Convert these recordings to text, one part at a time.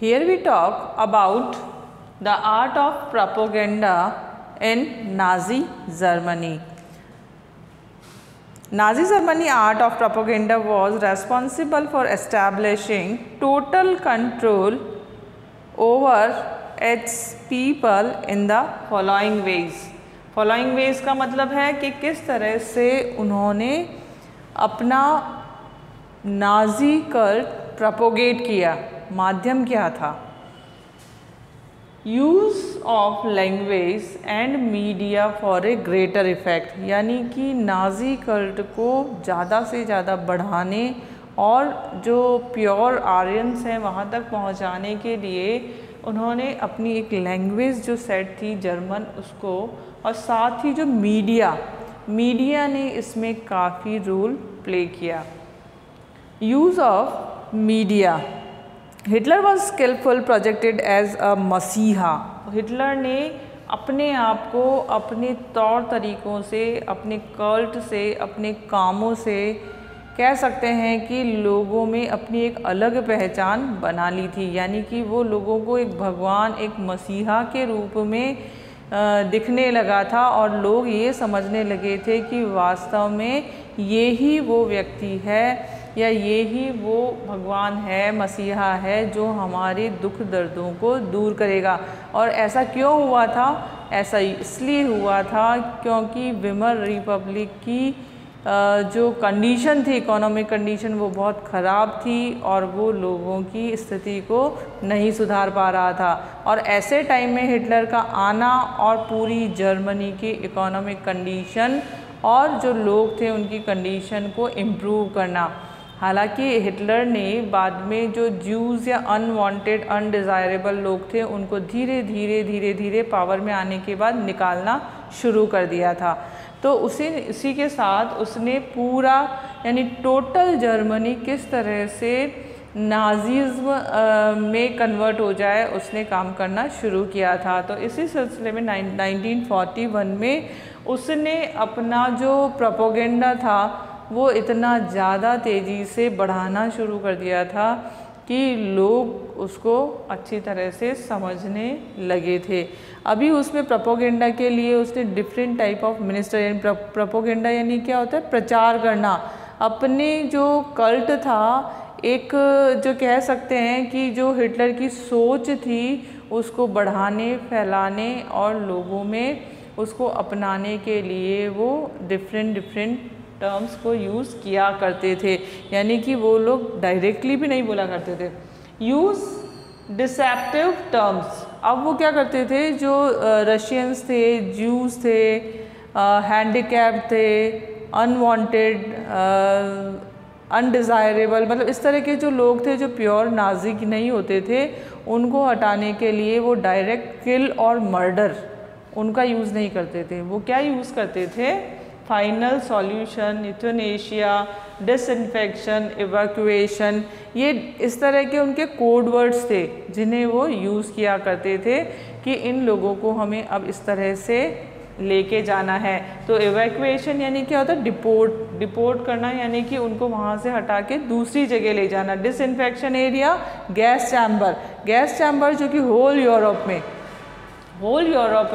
Here we talk about the art of propaganda in Nazi Germany. Nazi Germany art of propaganda was responsible for establishing total control over its people in the following ways. Following ways का मतलब है कि किस तरह से उन्होंने अपना Nazi cult propagate किया, माध्यम क्या था। Use of language and media for a greater effect, यानी कि नाजी कल्ट को ज़्यादा से ज़्यादा बढ़ाने और जो प्योर आर्यंस हैं वहाँ तक पहुँचाने के लिए उन्होंने अपनी एक लैंग्वेज जो सेट थी जर्मन उसको, और साथ ही जो मीडिया ने इसमें काफ़ी रोल प्ले किया। Use of media, Hitler was skilful projected as a मसीहा। हिटलर ने अपने आप को अपने तौर तरीक़ों से, अपने कल्ट से, अपने कामों से कह सकते हैं कि लोगों में अपनी एक अलग पहचान बना ली थी, यानी कि वो लोगों को एक भगवान, एक मसीहा के रूप में दिखने लगा था और लोग ये समझने लगे थे कि वास्तव में ये ही वो व्यक्ति है या ये ही वो भगवान है, मसीहा है जो हमारे दुख दर्दों को दूर करेगा। और ऐसा क्यों हुआ था? ऐसा इसलिए हुआ था क्योंकि वीमर रिपब्लिक की जो कंडीशन थी, इकोनॉमिक कंडीशन, वो बहुत ख़राब थी और वो लोगों की स्थिति को नहीं सुधार पा रहा था। और ऐसे टाइम में हिटलर का आना और पूरी जर्मनी की इकोनॉमिक कंडीशन और जो लोग थे उनकी कंडीशन को इम्प्रूव करना। हालांकि हिटलर ने बाद में जो ज्यूज़ या अनवांटेड, अनडिज़ायरेबल लोग थे उनको धीरे धीरे पावर में आने के बाद निकालना शुरू कर दिया था। तो उसी के साथ उसने पूरा यानी टोटल जर्मनी किस तरह से नाज़िज़्म में कन्वर्ट हो जाए उसने काम करना शुरू किया था। तो इसी सिलसिले में 1941 में उसने अपना जो प्रोपोगेंडा था वो इतना ज़्यादा तेज़ी से बढ़ाना शुरू कर दिया था कि लोग उसको अच्छी तरह से समझने लगे थे। अभी उसमें प्रोपोगेंडा के लिए उसने डिफरेंट टाइप ऑफ मिनिस्टर, यानी प्रोपोगेंडा यानी क्या होता है? प्रचार करना। अपने जो कल्ट था, एक जो कह सकते हैं कि जो हिटलर की सोच थी उसको बढ़ाने, फैलाने और लोगों में उसको अपनाने के लिए वो डिफरेंट टर्म्स को यूज़ किया करते थे, यानी कि वो लोग डायरेक्टली भी नहीं बोला करते थे। यूज़ डिसेप्टिव टर्म्स, अब वो क्या करते थे, जो रशियंस थे, ज्यूज़ थे, हैंडीकैप थे, अनवांटेड, अनडिज़ायरेबल, मतलब इस तरह के जो लोग थे जो प्योर नाजी नहीं होते थे, उनको हटाने के लिए वो डायरेक्ट किल और मर्डर उनका यूज़ नहीं करते थे। वो क्या यूज़ करते थे? Final solution, euthanasia, disinfection, evacuation, ये इस तरह के उनके कोड वर्ड्स थे जिन्हें वो यूज़ किया करते थे कि इन लोगों को हमें अब इस तरह से लेके जाना है। तो इवैक्यूएशन यानी क्या होता है? डिपोर्ट करना, यानी कि उनको वहाँ से हटा के दूसरी जगह ले जाना। डिसइंफेक्शन एरिया, गैस चैम्बर जो कि होल यूरोप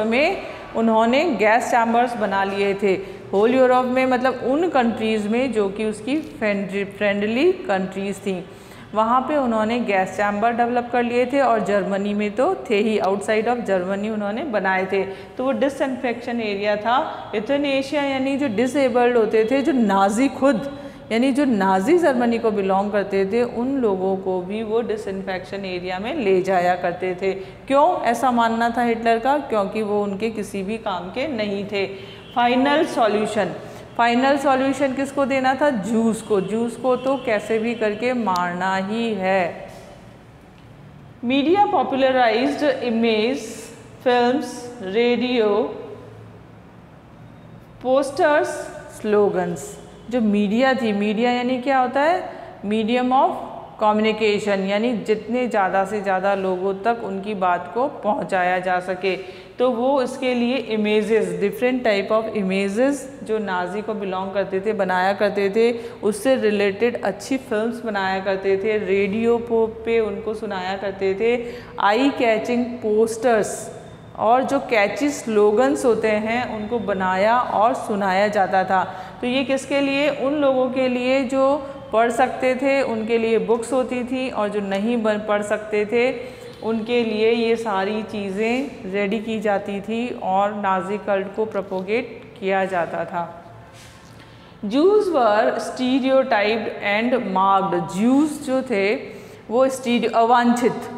में उन्होंने गैस चैम्बर्स बना लिए थे। होल यूरोप में मतलब उन कंट्रीज़ में जो कि उसकी फ्रेंडली कंट्रीज़ थी, वहाँ पे उन्होंने गैस चैम्बर डेवलप कर लिए थे और जर्मनी में तो थे ही, आउटसाइड ऑफ जर्मनी उन्होंने बनाए थे। तो वो डिसइंफेक्शन एरिया था। यूथनेशिया यानी जो डिसेबल्ड होते थे, जो नाजी खुद यानी जो नाजी जर्मनी को बिलोंग करते थे, उन लोगों को भी वो डिसइंफेक्शन एरिया में ले जाया करते थे। क्यों ऐसा मानना था हिटलर का? क्योंकि वो उनके किसी भी काम के नहीं थे। फाइनल सॉल्यूशन किसको देना था? ज्यूज़ को तो कैसे भी करके मारना ही है। Media popularised image, films, radio, posters, slogans. जो मीडिया थी, मीडिया यानी क्या होता है? मीडियम ऑफ कम्युनिकेशन, यानी जितने ज़्यादा से ज़्यादा लोगों तक उनकी बात को पहुंचाया जा सके। तो वो इसके लिए images, different type of images जो नाजी को बिलोंग करते थे बनाया करते थे, उससे रिलेटेड अच्छी फिल्म्स बनाया करते थे, रेडियो पे उनको सुनाया करते थे, आई कैचिंग पोस्टर्स और जो कैची स्लोगन्स होते हैं उनको बनाया और सुनाया जाता था। तो ये किसके लिए? उन लोगों के लिए जो पढ़ सकते थे, उनके लिए बुक्स होती थी, और जो नहीं पढ़ सकते थे उनके लिए ये सारी चीज़ें रेडी की जाती थी और नाजी कल्ट को प्रोपोगेट किया जाता था। Juice were stereotyped and marked. Juice जो थे वो अवांछित,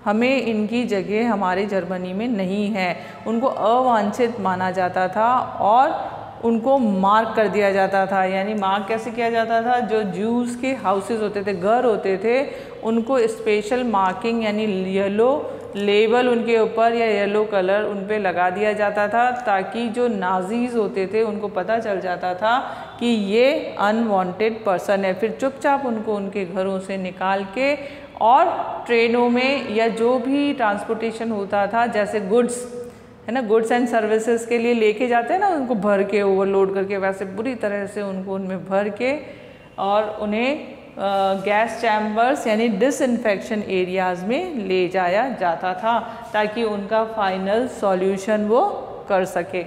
हमें इनकी जगह हमारे जर्मनी में नहीं है, उनको अवांछित माना जाता था और उनको मार्क कर दिया जाता था। यानी मार्क कैसे किया जाता था? जो जूस के हाउसेस होते थे, घर होते थे, उनको स्पेशल मार्किंग यानी येलो लेबल उनके ऊपर या येलो कलर उन पे लगा दिया जाता था, ताकि जो नाजीज़ होते थे उनको पता चल जाता था कि ये अनवांटेड पर्सन है। फिर चुपचाप उनको उनके घरों से निकाल के और ट्रेनों में या जो भी ट्रांसपोर्टेशन होता था, जैसे गुड्स है ना, गुड्स एंड सर्विसेज के लिए लेके जाते हैं ना उनको भर के, ओवरलोड करके, वैसे बुरी तरह से उनको उनमें भर के और उन्हें गैस चैम्बर्स यानी डिसइंफेक्शन एरियाज़ में ले जाया जाता था, ताकि उनका फाइनल सॉल्यूशन वो कर सके।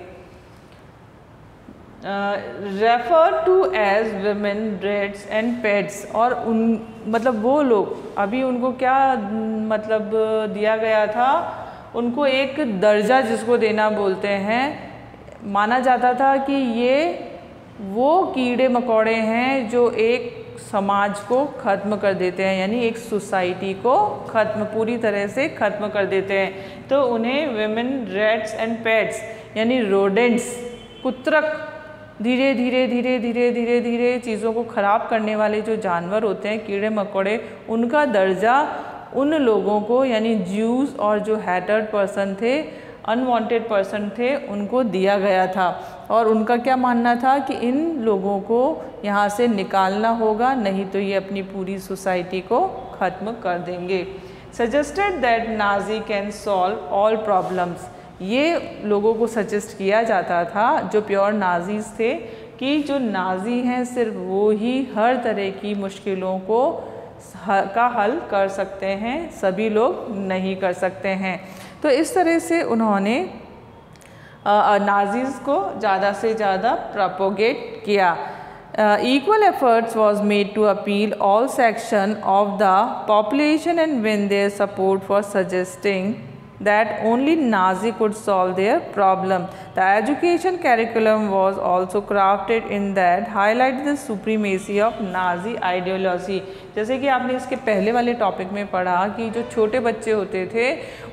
Refer to as women, breads and pets. और उन मतलब वो लोग अभी उनको क्या मतलब दिया गया था, उनको एक दर्जा जिसको देना बोलते हैं, माना जाता था कि ये वो कीड़े मकोड़े हैं जो एक समाज को ख़त्म कर देते हैं, यानी एक सोसाइटी को पूरी तरह से ख़त्म कर देते हैं। तो उन्हें विमेन, रैट्स एंड पेट्स यानी रोडेंट्स, कुत्रक, धीरे धीरे चीज़ों को ख़राब करने वाले जो जानवर होते हैं, कीड़े मकोड़े, उनका दर्जा उन लोगों को यानी ज्यूज़ और जो हैटर्ड पर्सन थे, अनवांटेड पर्सन थे, उनको दिया गया था। और उनका क्या मानना था कि इन लोगों को यहाँ से निकालना होगा, नहीं तो ये अपनी पूरी सोसाइटी को ख़त्म कर देंगे। Suggested that Nazi can solve all problems. ये लोगों को सजेस्ट किया जाता था जो प्योर नाजीज़ थे कि जो नाजी हैं सिर्फ वो ही हर तरह की मुश्किलों का हल कर सकते हैं, सभी लोग नहीं कर सकते हैं। तो इस तरह से उन्होंने नाजीज़ को ज़्यादा से ज़्यादा प्रोपोगेट किया। Equal efforts was made to appeal all section of the population and win their support for suggesting that only Nazi could solve their problem. The education curriculum was also crafted in that highlighted the supremacy of Nazi ideology. जैसे कि आपने इसके पहले वाले topic में पढ़ा कि जो छोटे बच्चे होते थे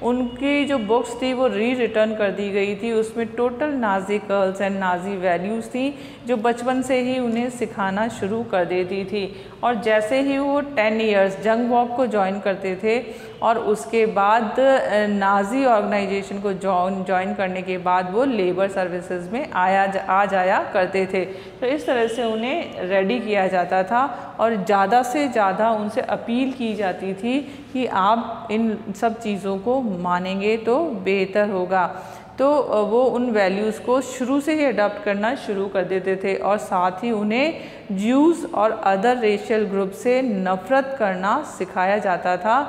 उनकी जो बुक्स थी वो रिटर्न कर दी गई थी, उसमें total Nazi curls and Nazi values थी जो बचपन से ही उन्हें सिखाना शुरू कर देती थी। और जैसे ही वो 10 इयर्स जंग वॉक को ज्वाइन करते थे और उसके बाद नाजी ऑर्गेनाइजेशन को ज्वाइन करने के बाद वो लेबर सर्विसेज में आ जाया करते थे। तो इस तरह से उन्हें रेडी किया जाता था और ज़्यादा से ज़्यादा उनसे अपील की जाती थी कि आप इन सब चीज़ों को मानेंगे तो बेहतर होगा। तो वो उन वैल्यूज़ को शुरू से ही अडॉप्ट करना शुरू कर देते थे और साथ ही उन्हें ज्यूज़ और अदर रेशियल ग्रुप से नफ़रत करना सिखाया जाता था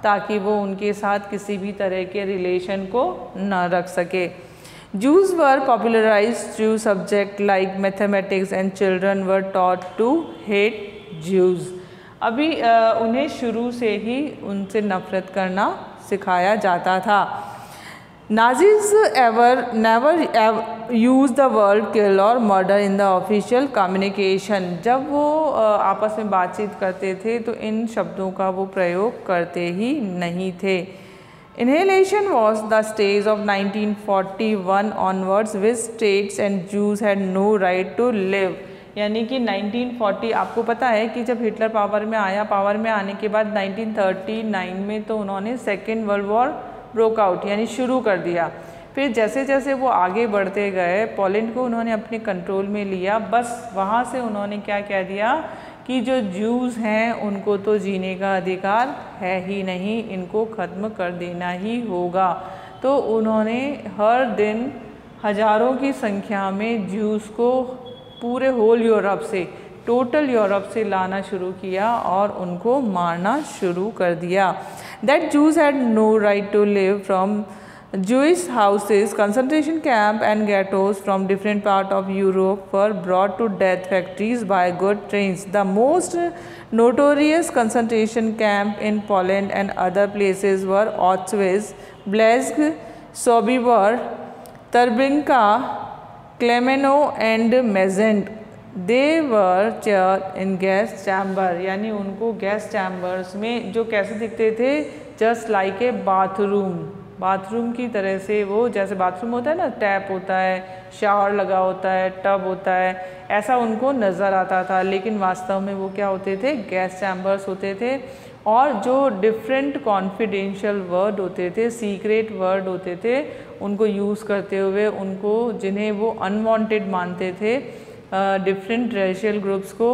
ताकि वो उनके साथ किसी भी तरह के रिलेशन को न रख सके। Jews were popularized through subject like mathematics and children were taught to hate Jews. अभी उन्हें शुरू से ही उनसे नफ़रत करना सिखाया जाता था। Nazis never use the word kill or murder in the official communication. जब वो आपस में बातचीत करते थे तो इन शब्दों का वो प्रयोग करते ही नहीं थे। Annihilation was the stage of 1941 onwards, which states and Jews had no right to live. यानी कि 1940 आपको पता है कि जब हिटलर पावर में आया, पावर में आने के बाद 1939 में तो उन्होंने second world war broke out यानी शुरू कर दिया। फिर जैसे जैसे वो आगे बढ़ते गए, पोलैंड को उन्होंने अपने कंट्रोल में लिया। बस वहाँ से उन्होंने क्या कह दिया कि कि जो ज्यूज़ हैं उनको तो जीने का अधिकार है ही नहीं, इनको ख़त्म कर देना ही होगा। तो उन्होंने हर दिन हज़ारों की संख्या में ज्यूज़ को पूरे होल यूरोप से, टोटल यूरोप से लाना शुरू किया और उनको मारना शुरू कर दिया। That Jews had no right to live from Jewish houses. Concentration camp and ghettos from different parts of Europe were brought to death factories by good trains. The most notorious concentration camp in Poland and other places were Auschwitz, Blazg, Sobibor, Treblinka, Klemeno and Mazent. They were chair in gas chamber, यानी उनको gas chambers में जो कैसे दिखते थे, just like a bathroom की तरह से, वो जैसे बाथरूम होता है ना, टैप होता है, शावर लगा होता है, टब होता है, ऐसा उनको नज़र आता था। लेकिन वास्तव में वो क्या होते थे, गैस चैम्बर्स होते थे। और जो डिफरेंट कॉन्फिडेंशियल वर्ड होते थे, सीक्रेट वर्ड होते थे, उनको यूज़ करते हुए उनको, जिन्हें वो अनवांटेड मानते थे, डिफरेंट रेशियल ग्रुप्स को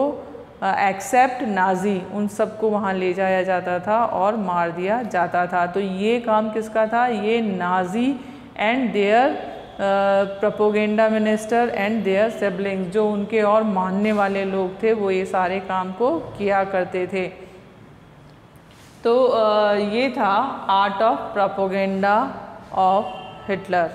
एक्सेप्ट नाजी, उन सबको वहाँ ले जाया जाता था और मार दिया जाता था। तो ये काम किसका था, ये Nazi and their propaganda minister and their siblings, जो उनके और मानने वाले लोग थे, वो ये सारे काम को किया करते थे। तो ये था art of propaganda of Hitler.